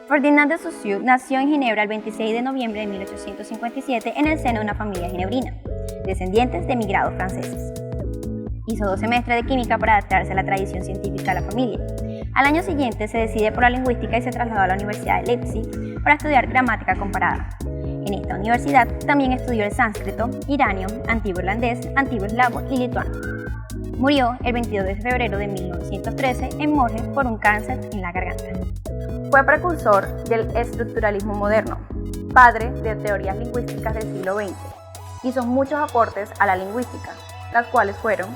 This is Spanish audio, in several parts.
Ferdinand de Saussure nació en Ginebra el 26 de noviembre de 1857 en el seno de una familia ginebrina, descendientes de emigrados franceses. Hizo 2 semestres de química para adaptarse a la tradición científica de la familia. Al año siguiente se decide por la lingüística y se trasladó a la Universidad de Leipzig para estudiar gramática comparada. En esta universidad también estudió el sánscrito, iranio, antiguo irlandés, antiguo eslavo y lituano. Murió el 22 de febrero de 1913 en Morges por un cáncer en la garganta. Fue precursor del estructuralismo moderno, padre de teorías lingüísticas del siglo XX. Hizo muchos aportes a la lingüística, las cuales fueron: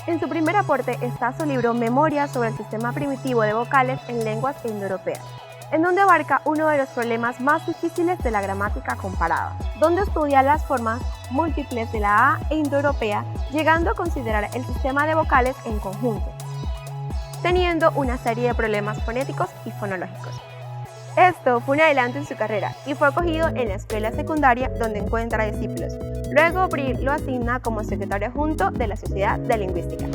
en su primer aporte está su libro Memorias sobre el sistema primitivo de vocales en lenguas indoeuropeas, en donde abarca uno de los problemas más difíciles de la gramática comparada, donde estudia las formas múltiples de la A e indoeuropea, llegando a considerar el sistema de vocales en conjunto, teniendo una serie de problemas fonéticos y fonológicos. Esto fue un adelanto en su carrera y fue acogido en la escuela secundaria donde encuentra discípulos. Luego Brie lo asigna como secretario adjunto de la Sociedad de Lingüística.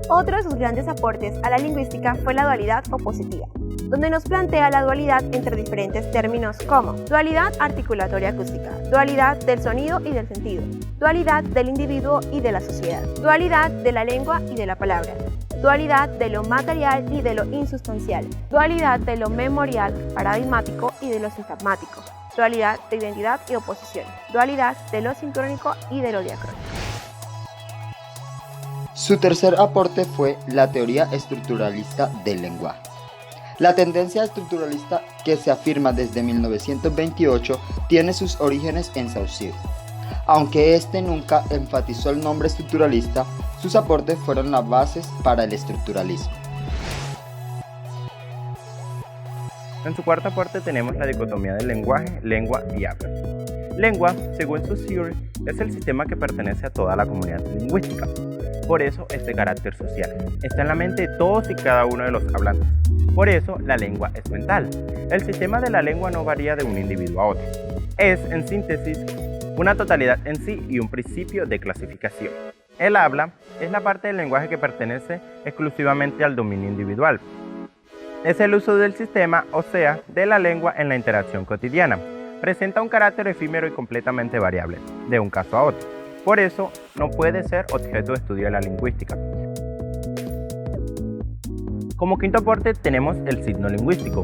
Otro de sus grandes aportes a la lingüística fue la dualidad opositiva, donde nos plantea la dualidad entre diferentes términos como dualidad articulatoria acústica, dualidad del sonido y del sentido, dualidad del individuo y de la sociedad, dualidad de la lengua y de la palabra, dualidad de lo material y de lo insustancial, dualidad de lo memorial, paradigmático y de lo sintagmático, dualidad de identidad y oposición, dualidad de lo sincrónico y de lo diacrónico. Su tercer aporte fue la teoría estructuralista del lenguaje. La tendencia estructuralista que se afirma desde 1928 tiene sus orígenes en Saussure. Aunque este nunca enfatizó el nombre estructuralista, sus aportes fueron las bases para el estructuralismo. En su cuarto aporte tenemos la dicotomía del lenguaje, lengua y habla. Lengua, según Saussure, es el sistema que pertenece a toda la comunidad lingüística. Por eso es de carácter social. Está en la mente de todos y cada uno de los hablantes. Por eso la lengua es mental. El sistema de la lengua no varía de un individuo a otro. Es, en síntesis, una totalidad en sí y un principio de clasificación. El habla es la parte del lenguaje que pertenece exclusivamente al dominio individual. Es el uso del sistema, o sea, de la lengua en la interacción cotidiana. Presenta un carácter efímero y completamente variable, de un caso a otro. Por eso, no puede ser objeto de estudio de la lingüística. Como quinto aporte tenemos el signo lingüístico,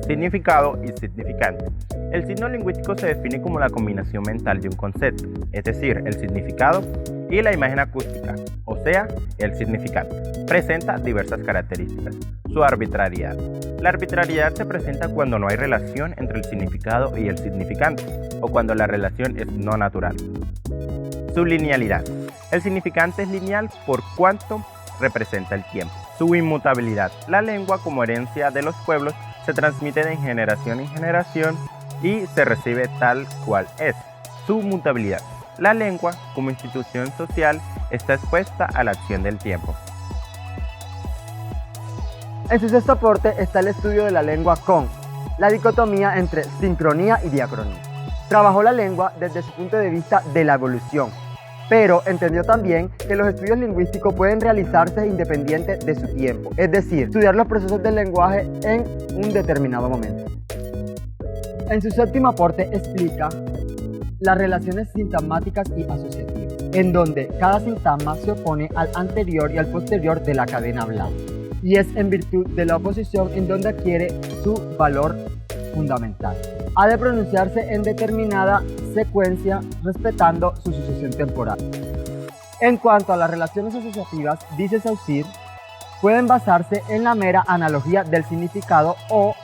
significado y significante. El signo lingüístico se define como la combinación mental de un concepto, es decir, el significado y la imagen acústica, o sea, el significante. Presenta diversas características. Su arbitrariedad. La arbitrariedad se presenta cuando no hay relación entre el significado y el significante, o cuando la relación es no natural. Su linealidad. El significante es lineal por cuanto representa el tiempo. Su inmutabilidad. La lengua, como herencia de los pueblos, se transmite de generación en generación y se recibe tal cual es. Su mutabilidad. La lengua, como institución social, está expuesta a la acción del tiempo. En su sexto aporte está el estudio de la lengua con la dicotomía entre sincronía y diacronía. Trabajó la lengua desde su punto de vista de la evolución, pero entendió también que los estudios lingüísticos pueden realizarse independientes de su tiempo, es decir, estudiar los procesos del lenguaje en un determinado momento. En su séptimo aporte explica las relaciones sintagmáticas y asociativas, en donde cada sintagma se opone al anterior y al posterior de la cadena hablada, y es en virtud de la oposición en donde adquiere su valor fundamental. Ha de pronunciarse en determinada secuencia respetando su sucesión temporal. En cuanto a las relaciones asociativas, dice Saussure, pueden basarse en la mera analogía del significado o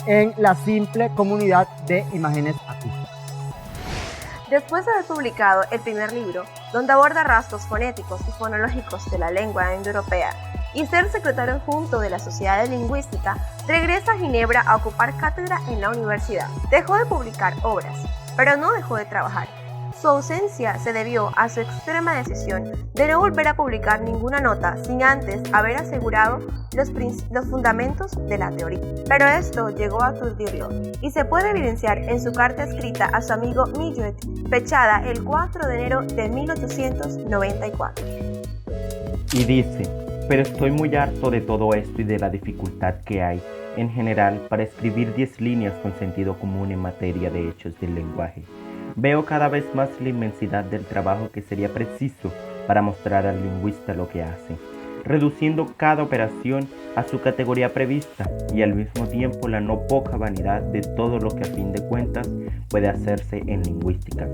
en la simple comunidad de imágenes acústicas. Después de haber publicado el primer libro, donde aborda rasgos fonéticos y fonológicos de la lengua indoeuropea, y ser secretario adjunto de la Sociedad de Lingüística, regresa a Ginebra a ocupar cátedra en la universidad. Dejó de publicar obras, pero no dejó de trabajar. Su ausencia se debió a su extrema decisión de no volver a publicar ninguna nota sin antes haber asegurado los fundamentos de la teoría. Pero esto llegó a turbio y se puede evidenciar en su carta escrita a su amigo Millet, fechada el 4 de enero de 1894. Y dice: pero estoy muy harto de todo esto y de la dificultad que hay, en general, para escribir 10 líneas con sentido común en materia de hechos del lenguaje. Veo cada vez más la inmensidad del trabajo que sería preciso para mostrar al lingüista lo que hace, reduciendo cada operación a su categoría prevista y al mismo tiempo la no poca vanidad de todo lo que a fin de cuentas puede hacerse en lingüística.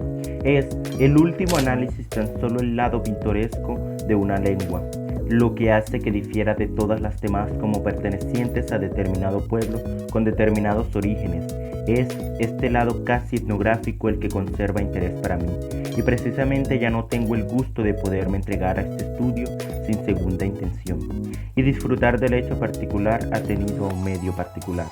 Es el último análisis tan solo el lado pintoresco de una lengua, lo que hace que difiera de todas las demás como pertenecientes a determinado pueblo con determinados orígenes. Es este lado casi etnográfico el que conserva interés para mí, y precisamente ya no tengo el gusto de poderme entregar a este estudio sin segunda intención, y disfrutar del hecho particular atenido a un medio particular.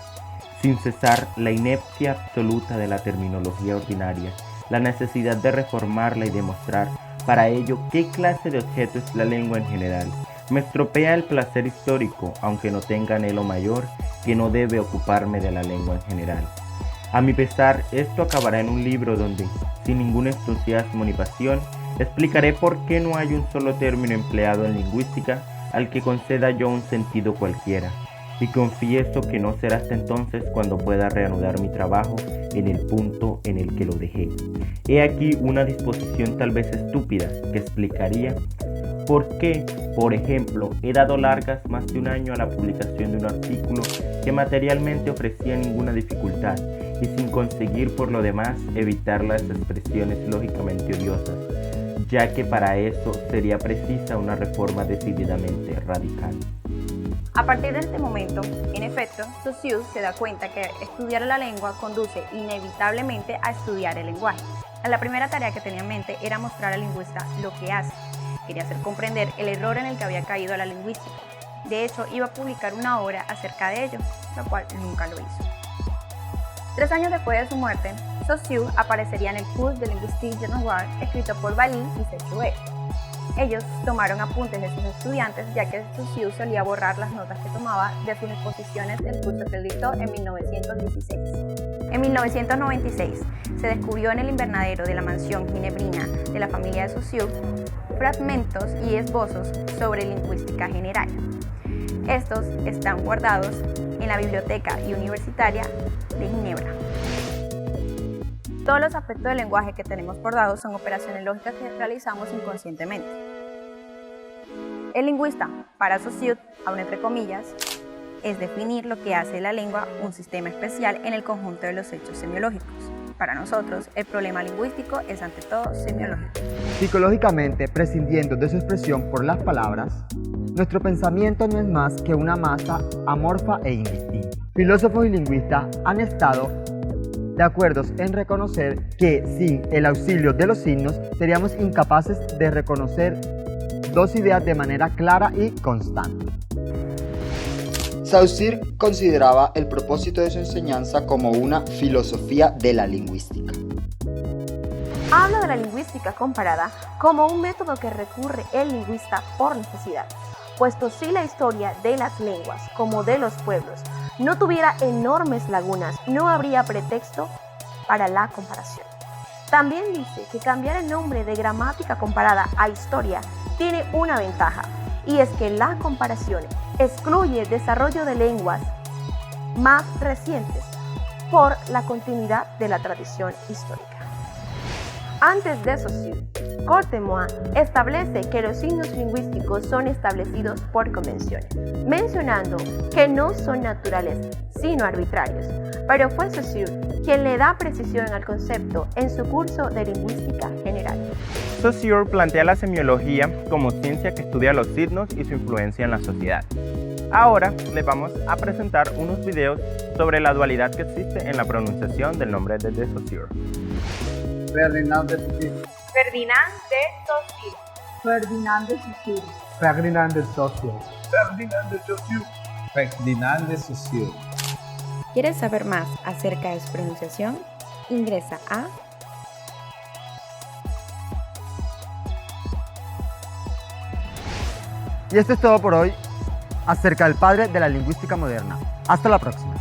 Sin cesar la inepcia absoluta de la terminología ordinaria, la necesidad de reformarla y demostrar para ello qué clase de objeto es la lengua en general, me estropea el placer histórico, aunque no tenga anhelo mayor que no debe ocuparme de la lengua en general. A mi pesar, esto acabará en un libro donde, sin ningún entusiasmo ni pasión, explicaré por qué no hay un solo término empleado en lingüística al que conceda yo un sentido cualquiera, y confieso que no será hasta entonces cuando pueda reanudar mi trabajo en el punto en el que lo dejé. He aquí una disposición tal vez estúpida que explicaría por qué, por ejemplo, he dado largas más de un año a la publicación de un artículo que materialmente ofrecía ninguna dificultad y sin conseguir por lo demás evitar las expresiones lógicamente odiosas, ya que para eso sería precisa una reforma decididamente radical. A partir de este momento, en efecto, Saussure se da cuenta que estudiar la lengua conduce inevitablemente a estudiar el lenguaje. La primera tarea que tenía en mente era mostrar al lingüista lo que hace. Quería hacer comprender el error en el que había caído a la lingüística. De hecho, iba a publicar una obra acerca de ello, lo cual nunca lo hizo. 3 años después de su muerte, Saussure aparecería en el Cours de Linguistique Générale escrito por Valli y Sechuet. Ellos tomaron apuntes de sus estudiantes, ya que Saussure solía borrar las notas que tomaba de sus exposiciones del curso que él dictó en 1916. En 1996 se descubrió en el invernadero de la mansión ginebrina de la familia de Saussure fragmentos y esbozos sobre lingüística general. Estos están guardados en la Biblioteca Universitaria de Ginebra. Todos los aspectos del lenguaje que tenemos por dados son operaciones lógicas que realizamos inconscientemente. El lingüista, para Saussure, aún entre comillas, es definir lo que hace la lengua un sistema especial en el conjunto de los hechos semiológicos. Para nosotros, el problema lingüístico es ante todo semiológico. Psicológicamente, prescindiendo de su expresión por las palabras, nuestro pensamiento no es más que una masa amorfa e indistinta. Filósofos y lingüistas han estado de acuerdo en reconocer que sin el auxilio de los signos seríamos incapaces de reconocer dos ideas de manera clara y constante. Saussure consideraba el propósito de su enseñanza como una filosofía de la lingüística. Habla de la lingüística comparada como un método que recurre el lingüista por necesidad, puesto si la historia de las lenguas como de los pueblos no tuviera enormes lagunas, no habría pretexto para la comparación. También dice que cambiar el nombre de gramática comparada a historia tiene una ventaja, y es que la comparación excluye el desarrollo de lenguas más recientes por la continuidad de la tradición histórica. Antes de Saussure, Cortemois establece que los signos lingüísticos son establecidos por convenciones, mencionando que no son naturales, sino arbitrarios, pero fue Saussure quien le da precisión al concepto en su curso de lingüística general. Saussure plantea la semiología como ciencia que estudia los signos y su influencia en la sociedad. Ahora les vamos a presentar unos videos sobre la dualidad que existe en la pronunciación del nombre de Saussure. Ferdinand de Saussure. Ferdinand de Saussure. Ferdinand de Saussure. Ferdinand de Saussure. Ferdinand de Saussure. Ferdinand de Saussure. ¿Quieres saber más acerca de su pronunciación? Ingresa a Y esto es todo por hoy acerca del padre de la lingüística moderna. Hasta la próxima.